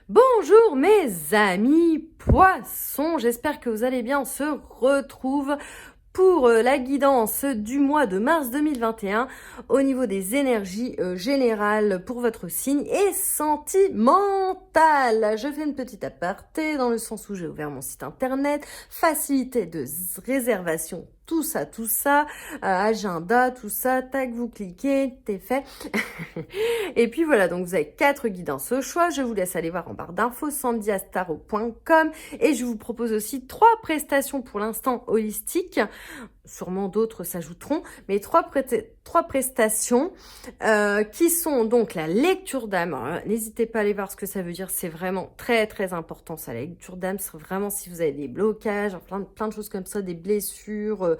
Bonjour mes amis poissons, j'espère que vous allez bien. On se retrouve pour la guidance du mois de mars 2021 au niveau des énergies générales pour votre signe et sentimentales. Je fais une petite aparté dans le sens où j'ai ouvert mon site internet, facilité de réservation, tout ça, agenda, tout ça, tac, vous cliquez, c'est fait. Et puis voilà, donc vous avez 4 guidances au choix. Je vous laisse aller voir en barre d'infos, sandyastaro.com, et je vous propose aussi 3 prestations pour l'instant holistiques. Sûrement d'autres s'ajouteront, mais 3 prestations qui sont donc la lecture d'âme. N'hésitez pas à aller voir ce que ça veut dire, c'est vraiment très très important ça. La lecture d'âme, c'est vraiment si vous avez des blocages, plein de choses comme ça, des blessures,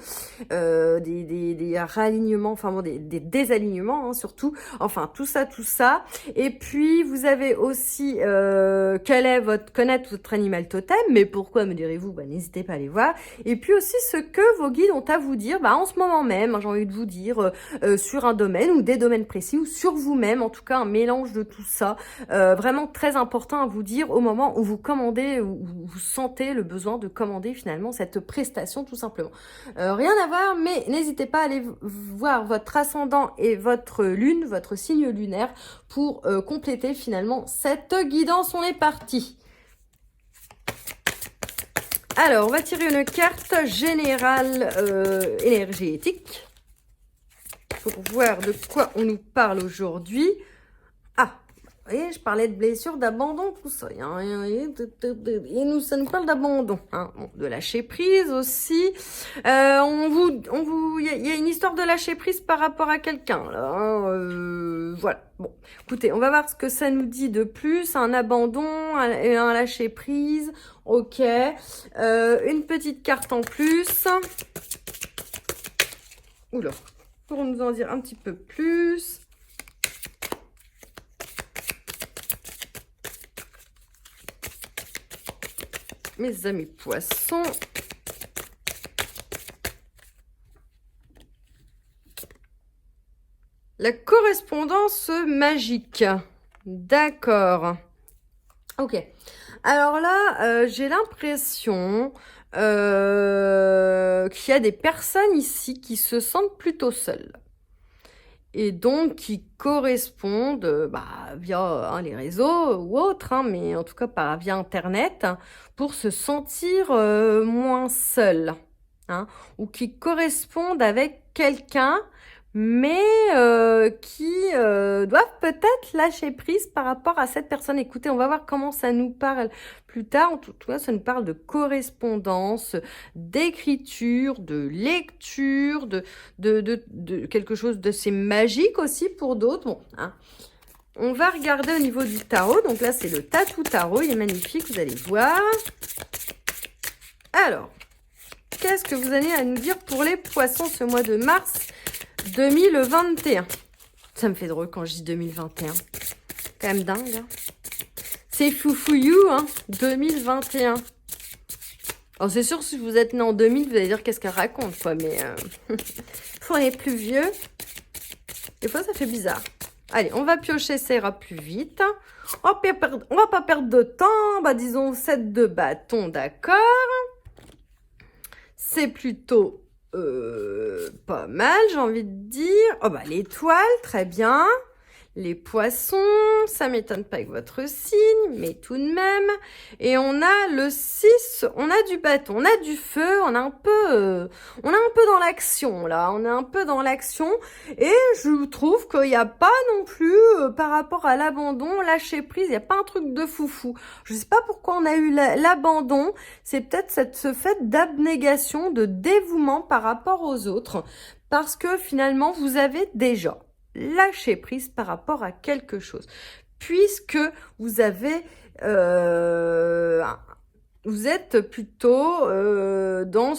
des réalignements, enfin bon, des désalignements surtout, enfin tout ça. Et puis vous avez aussi connaître votre animal totem, mais pourquoi me direz-vous? N'hésitez pas à aller voir. Et puis aussi ce que vos guides ont à vous dire en ce moment même, j'ai envie de vous dire, sur un domaine ou des domaines précis ou sur vous-même, en tout cas un mélange de tout ça, vraiment très important à vous dire au moment où vous commandez, où vous sentez le besoin de commander finalement cette prestation tout simplement. Rien à voir, mais n'hésitez pas à aller voir votre ascendant et votre lune, votre signe lunaire, pour compléter finalement cette guidance. On est parti. Alors, on va tirer une carte générale énergétique pour voir de quoi on nous parle aujourd'hui. Ah, vous voyez, je parlais de blessures, d'abandon, tout ça. Et ça nous parle d'abandon, bon, de lâcher prise aussi. Il y a une histoire de lâcher prise par rapport à quelqu'un, là. Voilà. Bon, écoutez, on va voir ce que ça nous dit de plus. Un abandon, un lâcher prise. Ok. Une petite carte en plus. Oula. Pour nous en dire un petit peu plus. Mes amis poissons. La correspondance magique. D'accord. Ok. Alors là, j'ai l'impression qu'il y a des personnes ici qui se sentent plutôt seules. Et donc qui correspondent via les réseaux ou autres, mais en tout cas via Internet, pour se sentir moins seuls. Ou qui correspondent avec quelqu'un, mais qui doivent peut-être lâcher prise par rapport à cette personne. Écoutez, on va voir comment ça nous parle plus tard. En tout cas, ça nous parle de correspondance, d'écriture, de lecture, de quelque chose d'assez magique aussi pour d'autres. Bon, on va regarder au niveau du tarot. Donc là, c'est le Tatou Tarot. Il est magnifique, vous allez voir. Alors, qu'est-ce que vous allez à nous dire pour les poissons ce mois de mars 2021? Ça me fait drôle quand je dis 2021. Quand même dingue. C'est foufouillou, 2021. Alors c'est sûr, si vous êtes né en 2000, vous allez dire qu'est-ce qu'elle raconte, quoi. Mais pour les plus vieux, des fois ça fait bizarre. Allez, on va piocher, ça ira plus vite. On va pas perdre de temps. Disons 7 de bâton, d'accord. C'est plutôt pas mal, j'ai envie de dire. Oh l'étoile, très bien. Les poissons, ça m'étonne pas avec votre signe, mais tout de même. Et on a le 6, on a du bâton, on a du feu, on est un peu dans l'action, là. On est un peu dans l'action. Et je trouve qu'il n'y a pas non plus, par rapport à l'abandon, lâcher prise, il n'y a pas un truc de foufou. Je sais pas pourquoi on a eu l'abandon. C'est peut-être ce fait d'abnégation, de dévouement par rapport aux autres. Parce que finalement, vous avez déjà lâcher prise par rapport à quelque chose, puisque vous avez vous êtes plutôt dans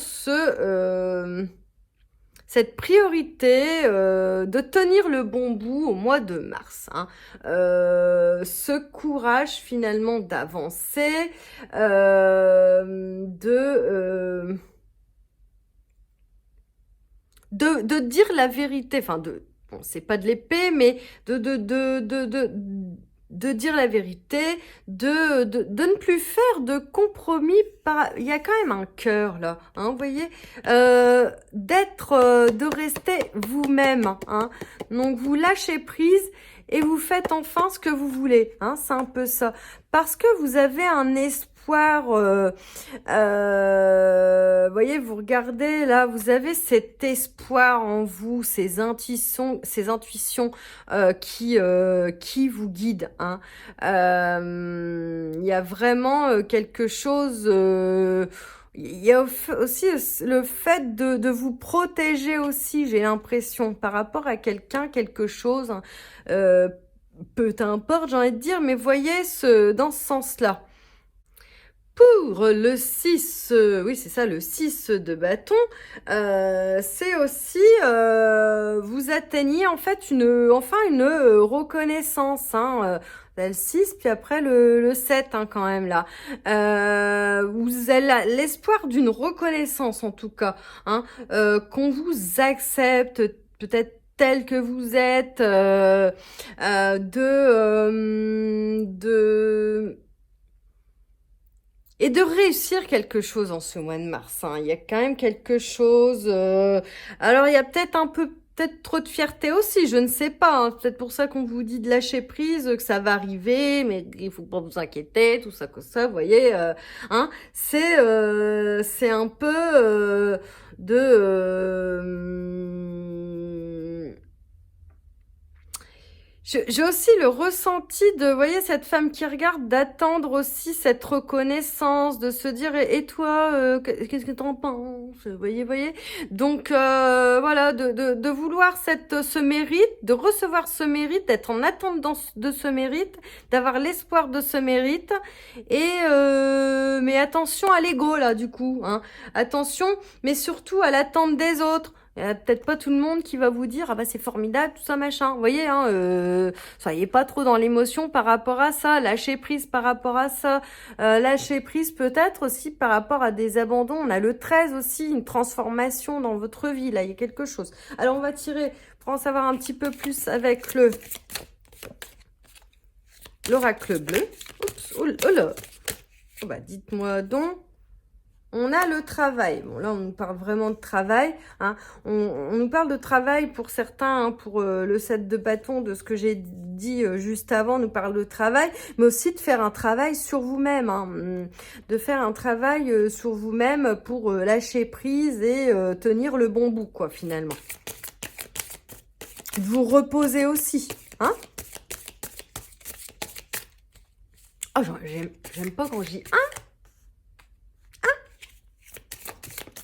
cette priorité de tenir le bon bout au mois de mars. Ce courage finalement d'avancer, de dire la vérité, bon, c'est pas de l'épée, mais dire la vérité, de ne plus faire de compromis. Il y a quand même un cœur là, hein, vous voyez, de rester vous-même, hein. Donc vous lâchez prise et vous faites enfin ce que vous voulez, hein, c'est un peu ça. Parce que vous avez un espoir, voyez, vous regardez là, vous avez cet espoir en vous, ces intuitions qui vous guident, hein. Il y a vraiment quelque chose. Il y a aussi le fait de vous protéger aussi, j'ai l'impression, par rapport à quelqu'un, quelque chose, hein, peu importe, j'ai envie de dire, mais voyez, dans ce sens-là. Pour le 6, oui c'est ça, le 6 de bâton, c'est aussi, vous atteignez en fait une reconnaissance, hein, le 6, puis après le 7, hein, quand même là. Vous avez l'espoir d'une reconnaissance en tout cas, hein, qu'on vous accepte peut-être tel que vous êtes, et de réussir quelque chose en ce mois de mars, hein. Il y a quand même quelque chose. Alors il y a peut-être trop de fierté aussi, je ne sais pas, hein. Peut-être pour ça qu'on vous dit de lâcher prise, que ça va arriver, mais il faut pas vous inquiéter, tout ça que ça, vous voyez, hein. C'est un peu j'ai aussi le ressenti de, vous voyez, cette femme qui regarde, d'attendre aussi cette reconnaissance, de se dire, et toi, qu'est-ce que t'en penses? Voyez. Donc, voilà, de vouloir ce mérite, de recevoir ce mérite, d'être en attente de ce mérite, d'avoir l'espoir de ce mérite, et mais attention à l'ego, là, du coup, hein. Attention, mais surtout à l'attente des autres. Il n'y a peut-être pas tout le monde qui va vous dire « Ah bah c'est formidable, tout ça, machin ». Vous voyez, hein, soyez pas trop dans l'émotion par rapport à ça. Lâchez prise par rapport à ça. Lâchez prise peut-être aussi par rapport à des abandons. On a le 13 aussi, une transformation dans votre vie. Là, il y a quelque chose. Alors, on va tirer pour en savoir un petit peu plus avec l'oracle bleu. Oups, oh là. Oh bah, dites-moi donc. On a le travail. Bon, là, on nous parle vraiment de travail, hein. On nous parle de travail pour certains, hein, pour le 7 de bâton, de ce que j'ai dit juste avant, on nous parle de travail, mais aussi de faire un travail sur vous-même, hein, de faire un travail sur vous-même pour lâcher prise et tenir le bon bout, quoi, finalement. De vous reposer aussi, hein. Oh, j'aime pas quand je dis « hein ».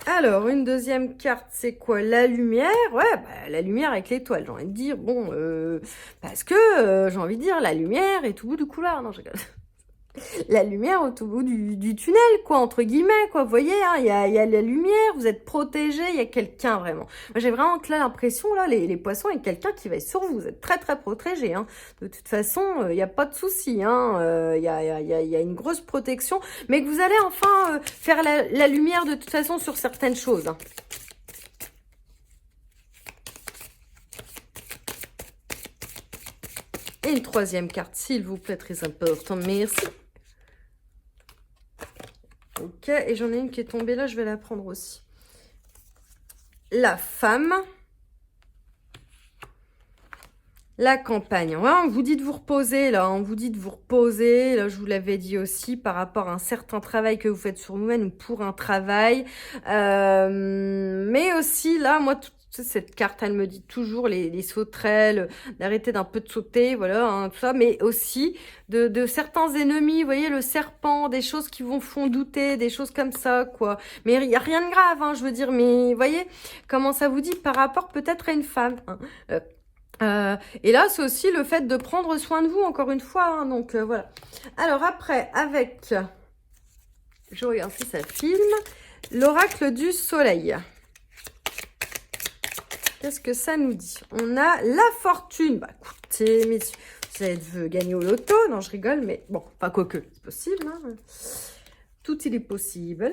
Alors, une deuxième carte, c'est quoi? La lumière. Ouais, bah, la lumière avec l'étoile, j'ai envie de dire. Bon, parce que, j'ai envie de dire, la lumière est au bout du couloir. Non, je rigole. La lumière au tout bout du tunnel, quoi, entre guillemets, quoi. Vous voyez, hein, il y a la lumière, vous êtes protégés, il y a quelqu'un, vraiment. Moi, j'ai vraiment là l'impression, là, les poissons, il y a quelqu'un qui va être sur vous. Vous êtes très, très protégés, hein. De toute façon, il n'y a pas de souci, hein. Il y a une grosse protection, mais que vous allez enfin faire la lumière, de toute façon, sur certaines choses, hein. Et une troisième carte, s'il vous plaît, très important. Merci. Ok, et j'en ai une qui est tombée là, je vais la prendre aussi. La femme. La campagne. Ouais, on vous dit de vous reposer, là. On vous dit de vous reposer. Là, je vous l'avais dit aussi par rapport à un certain travail que vous faites sur vous-même ou pour un travail. Mais aussi, là, moi, cette carte, elle me dit toujours les sauterelles, d'arrêter d'un peu de sauter, voilà, hein, tout ça, mais aussi de certains ennemis, vous voyez, le serpent, des choses qui vous font douter, des choses comme ça, quoi. Mais il n'y a rien de grave, hein, je veux dire, mais vous voyez, comment ça vous dit par rapport peut-être à une femme, hein. Et là, c'est aussi le fait de prendre soin de vous, encore une fois, hein, donc voilà. Alors après, avec, je regarde si ça filme, l'oracle du soleil. Qu'est-ce que ça nous dit? On a la fortune. Bah écoutez, messieurs, vous allez gagner au loto. Non, je rigole, mais bon, enfin quoique, c'est possible, hein. Tout il est possible.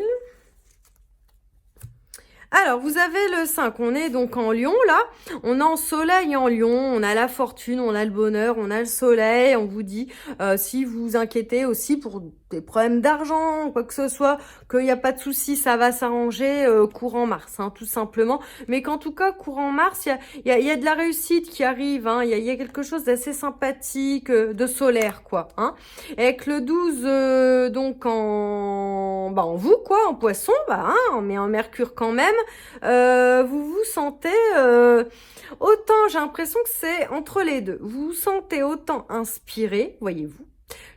Alors, vous avez le 5, on est donc en Lion, là. On est en soleil en Lion, on a la fortune, on a le bonheur, on a le soleil. On vous dit, si vous vous inquiétez aussi pour des problèmes d'argent, quoi que ce soit, qu'il n'y a pas de souci, ça va s'arranger courant mars, hein, tout simplement. Mais qu'en tout cas, courant mars, il y a de la réussite qui arrive, hein. Il y a quelque chose d'assez sympathique, de solaire, quoi. Hein. Et avec le 12, donc en vous, quoi, en poisson, hein, mais en mercure quand même. Vous vous sentez autant, j'ai l'impression que c'est entre les deux. Vous vous sentez autant inspiré, voyez-vous.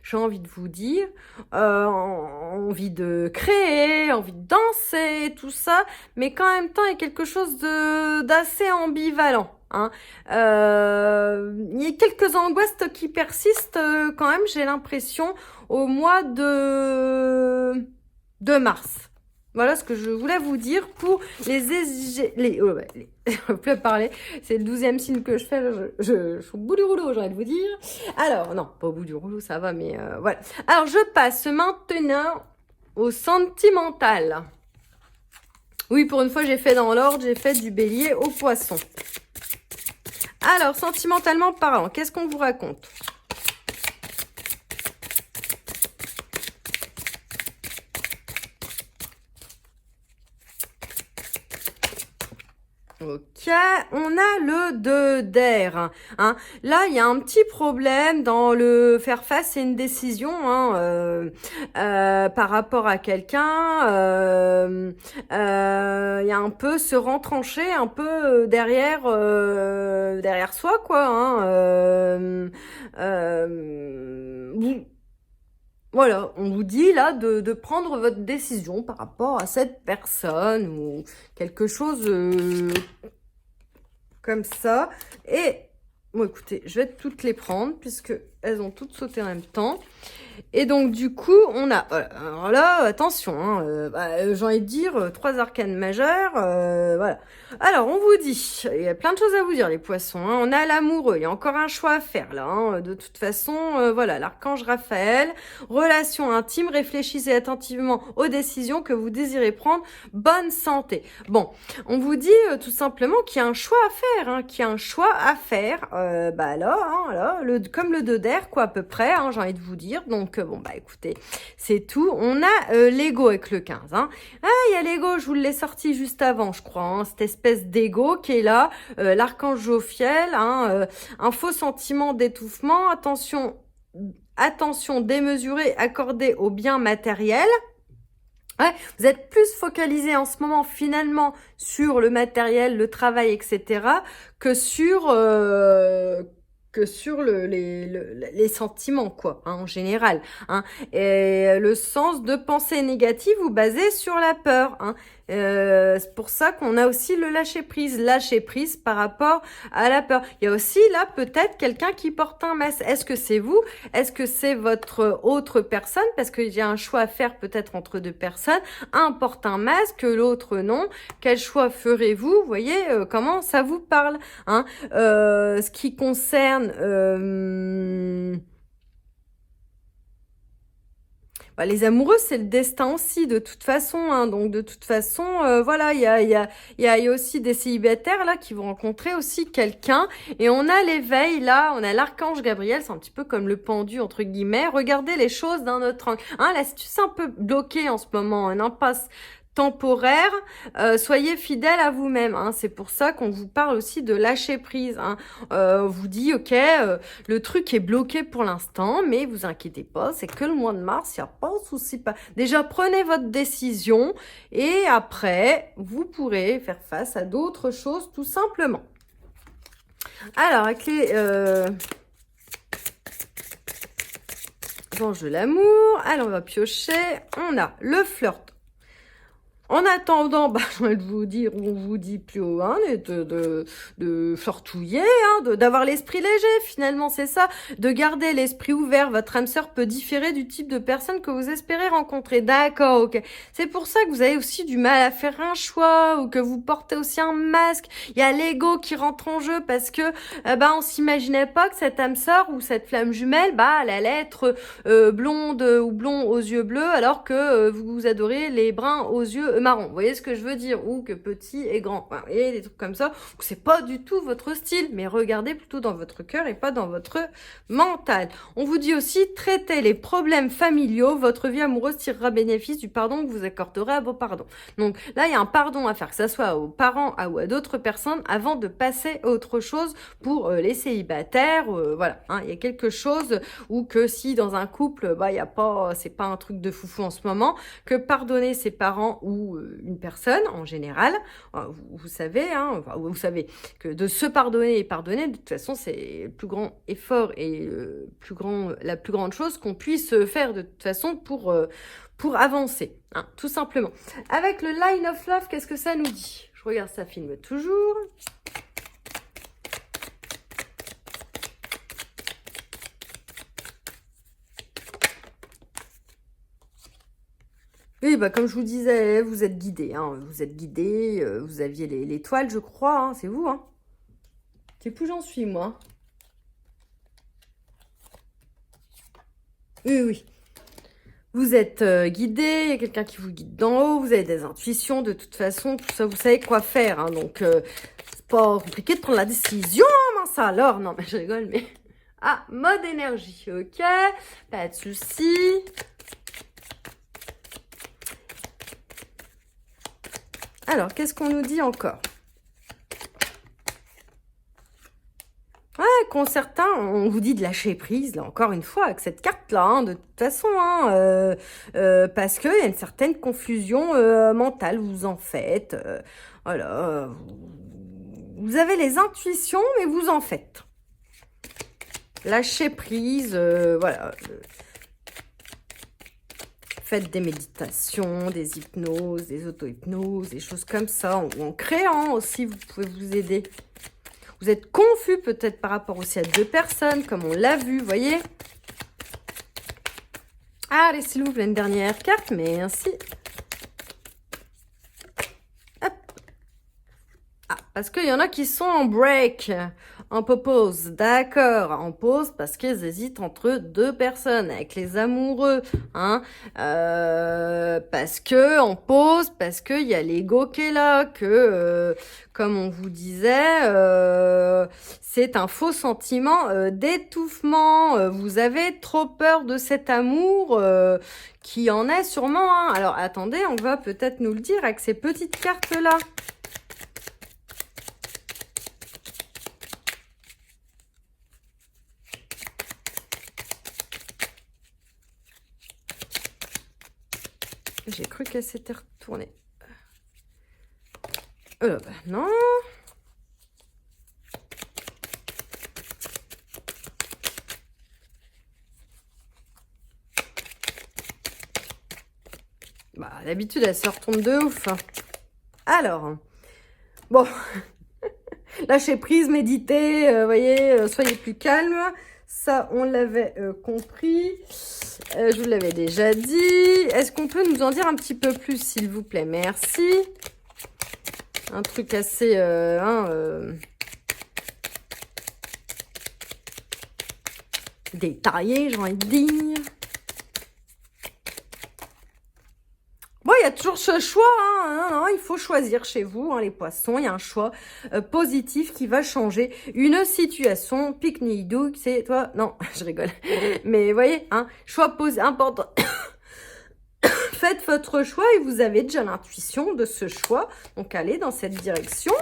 J'ai envie de vous dire, envie de créer, envie de danser, tout ça, mais qu'en même temps, il y a quelque chose d'assez ambivalent. Hein. Il y a quelques angoisses qui persistent quand même, j'ai l'impression, au mois de mars. Voilà ce que je voulais vous dire pour je peux plus parler, c'est le 12e signe que je fais, je suis au bout du rouleau, j'ai envie de vous dire. Alors, non, pas au bout du rouleau, ça va, mais voilà. Alors, je passe maintenant au sentimental. Oui, pour une fois, j'ai fait dans l'ordre, j'ai fait du bélier au poisson. Alors, sentimentalement parlant, qu'est-ce qu'on vous raconte ? Ok, on a le 2 d'air. Hein. Là, il y a un petit problème dans le faire face à une décision hein, par rapport à quelqu'un. Il y a un peu se rentrancher un peu derrière soi, quoi. Hein, voilà, on vous dit là de prendre votre décision par rapport à cette personne ou quelque chose comme ça. Et bon, écoutez, je vais toutes les prendre puisque elles ont toutes sauté en même temps. Et donc du coup, on a, alors là, attention, hein, j'ai envie de dire 3 arcanes majeures, voilà. Alors on vous dit, il y a plein de choses à vous dire les poissons. Hein. On a l'amoureux, il y a encore un choix à faire là. Hein. De toute façon, voilà, l'archange Raphaël, relation intime, réfléchissez attentivement aux décisions que vous désirez prendre. Bonne santé. Bon, on vous dit tout simplement qu'il y a un choix à faire, hein, qu'il y a un choix à faire. Là, comme le 2 d'air, quoi, à peu près. Hein, j'ai envie de vous dire. Donc bon écoutez, c'est tout. On a l'ego avec le 15. Hein. Ah, il y a l'ego, je vous l'ai sorti juste avant, je crois. Hein, cette espèce d'ego qui est là, l'archange Jophiel, hein, un faux sentiment d'étouffement. Attention démesurée accordée au bien matériel. Ouais, vous êtes plus focalisé en ce moment finalement sur le matériel, le travail, etc. que sur les sentiments, quoi, hein, en général. Hein. Et le sens de pensée négative ou basé sur la peur. Hein. C'est pour ça qu'on a aussi le lâcher prise par rapport à la peur. Il y a aussi là peut-être quelqu'un qui porte un masque. Est-ce que c'est vous? Est-ce que c'est votre autre personne? Parce qu'il y a un choix à faire peut-être entre deux personnes. Un porte un masque, l'autre non. Quel choix ferez-vous? Vous voyez comment ça vous parle, hein. Ce qui concerne les amoureux, c'est le destin aussi, de toute façon. Hein. Donc, de toute façon, voilà, il y a aussi des célibataires là qui vont rencontrer aussi quelqu'un. Et on a l'éveil là, on a l'archange Gabriel, c'est un petit peu comme le pendu entre guillemets. Regardez les choses d'un autre angle. Hein, la situation est un peu bloquée en ce moment, une impasse temporaire, soyez fidèle à vous-même. Hein. C'est pour ça qu'on vous parle aussi de lâcher prise. Hein. On vous dit, ok, le truc est bloqué pour l'instant, mais vous inquiétez pas, c'est que le mois de mars, il n'y a pas de souci. Déjà, prenez votre décision et après, vous pourrez faire face à d'autres choses tout simplement. Alors, avec les... anges de l'amour, alors on va piocher. On a le flirt. En attendant, j'ai envie de vous dire, on vous dit plus haut, hein, de flirtouiller, hein, d'avoir l'esprit léger, finalement, c'est ça, de garder l'esprit ouvert. Votre âme sœur peut différer du type de personne que vous espérez rencontrer. D'accord, ok. C'est pour ça que vous avez aussi du mal à faire un choix, ou que vous portez aussi un masque. Il y a l'ego qui rentre en jeu parce que, on s'imaginait pas que cette âme sœur ou cette flamme jumelle, elle allait être blonde ou blond aux yeux bleus alors que vous adorez les bruns aux yeux marrons. Vous voyez ce que je veux dire? Ou que petit et grand. Enfin, et des trucs comme ça. C'est pas du tout votre style, mais regardez plutôt dans votre cœur et pas dans votre mental. On vous dit aussi, traitez les problèmes familiaux. Votre vie amoureuse tirera bénéfice du pardon que vous accorderez à vos pardons. Donc là, il y a un pardon à faire, que ça soit aux parents ou à d'autres personnes, avant de passer à autre chose pour les célibataires. Voilà, hein, il y a quelque chose où que si dans un couple, il y a pas, c'est pas un truc de foufou en ce moment, que pardonner ses parents ou une personne en général, vous savez, hein, enfin, vous savez que de se pardonner et pardonner, de toute façon, c'est le plus grand effort et la plus grande chose qu'on puisse faire de toute façon pour avancer, hein, tout simplement. Avec le Line of Love, qu'est-ce que ça nous dit? Je regarde, ça filme toujours. Oui, comme je vous disais, vous êtes guidé, hein, vous êtes guidé, vous aviez l'étoile, je crois, hein, c'est vous, hein. C'est plus j'en suis, moi. Oui, oui. Vous êtes guidé, il y a quelqu'un qui vous guide d'en haut, vous avez des intuitions, de toute façon, tout ça, vous savez quoi faire, hein, donc c'est pas compliqué de prendre la décision, mince alors, non, mais je rigole, mais... Ah, mode énergie, ok, pas de souci. Alors, qu'est-ce qu'on nous dit encore? Ouais, certains, on vous dit de lâcher prise, là, encore une fois, avec cette carte-là, hein, de toute façon, hein, parce qu'il y a une certaine confusion mentale, vous en faites, voilà, vous avez les intuitions, mais vous en faites. Lâcher prise, voilà. Faites des méditations, des hypnoses, des auto-hypnoses, des choses comme ça, ou en créant aussi, vous pouvez vous aider. Vous êtes confus peut-être par rapport aussi à deux personnes, comme on l'a vu, vous voyez. Allez, s'il vous plaît, une dernière carte, mais ainsi. Hop. Ah, parce qu'il y en a qui sont en break, en pause, d'accord, en pause parce qu'ils hésitent entre deux personnes, avec les amoureux, hein, parce que en pause, parce qu'il y a l'ego qui est là, que, comme on vous disait, c'est un faux sentiment d'étouffement, vous avez trop peur de cet amour qui en est sûrement un. Alors attendez, on va peut-être nous le dire avec ces petites cartes-là. J'ai cru qu'elle s'était retournée. Non. D'habitude, elle se retourne de ouf. Alors, bon. Lâchez prise, méditez, voyez, soyez plus calme. Ça, on l'avait compris. Je vous l'avais déjà dit. Est-ce qu'on peut nous en dire un petit peu plus, s'il vous plaît? Merci. Un truc assez... détaillé, j'ai envie de dire. Bon, il y a toujours ce choix, hein, il faut choisir chez vous, hein, les poissons, il y a un choix positif qui va changer une situation. Pique-nique douce, c'est toi, non, je rigole, mais vous voyez, hein, choix important. Faites votre choix et vous avez déjà l'intuition de ce choix, donc allez dans cette direction.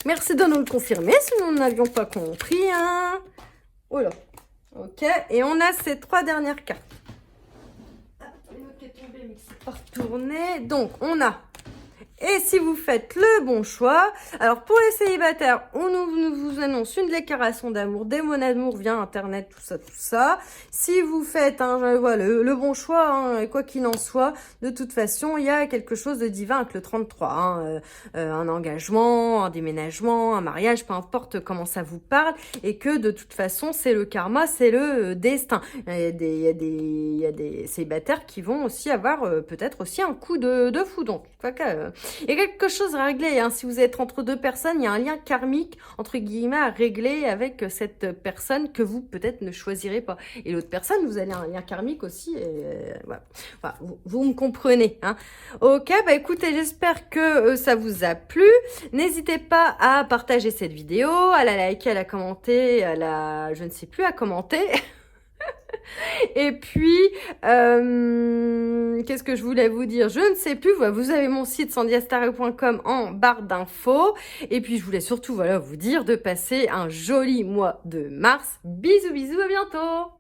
Merci de nous le confirmer si nous n'avions pas compris, hein. Oh là, ok, et on a ces trois dernières cartes. Retourner. Donc, on a... Et si vous faites le bon choix, alors pour les célibataires, on vous annonce une déclaration d'amour, des mots d'amour via Internet, tout ça, tout ça. Si vous faites le bon choix, hein, quoi qu'il en soit, de toute façon, il y a quelque chose de divin avec le 33. Hein, un engagement, un déménagement, un mariage, peu importe comment ça vous parle, et que de toute façon, c'est le karma, c'est le destin. Il y a des célibataires qui vont aussi avoir peut-être aussi un coup de foudre. Donc, Il y a quelque chose à régler, hein. Si vous êtes entre deux personnes, il y a un lien karmique, entre guillemets, à régler avec cette personne que vous, peut-être, ne choisirez pas. Et l'autre personne, vous avez un lien karmique aussi, et voilà. Voilà, vous me comprenez, hein. Ok, bah écoutez, j'espère que ça vous a plu. N'hésitez pas à partager cette vidéo, à la liker, à la commenter, je ne sais plus, à commenter. Et puis, qu'est-ce que je voulais vous dire? Je ne sais plus. Voilà, vous avez mon site sandyastare.com en barre d'infos. Et puis, je voulais surtout, voilà, vous dire de passer un joli mois de mars. Bisous, bisous, à bientôt!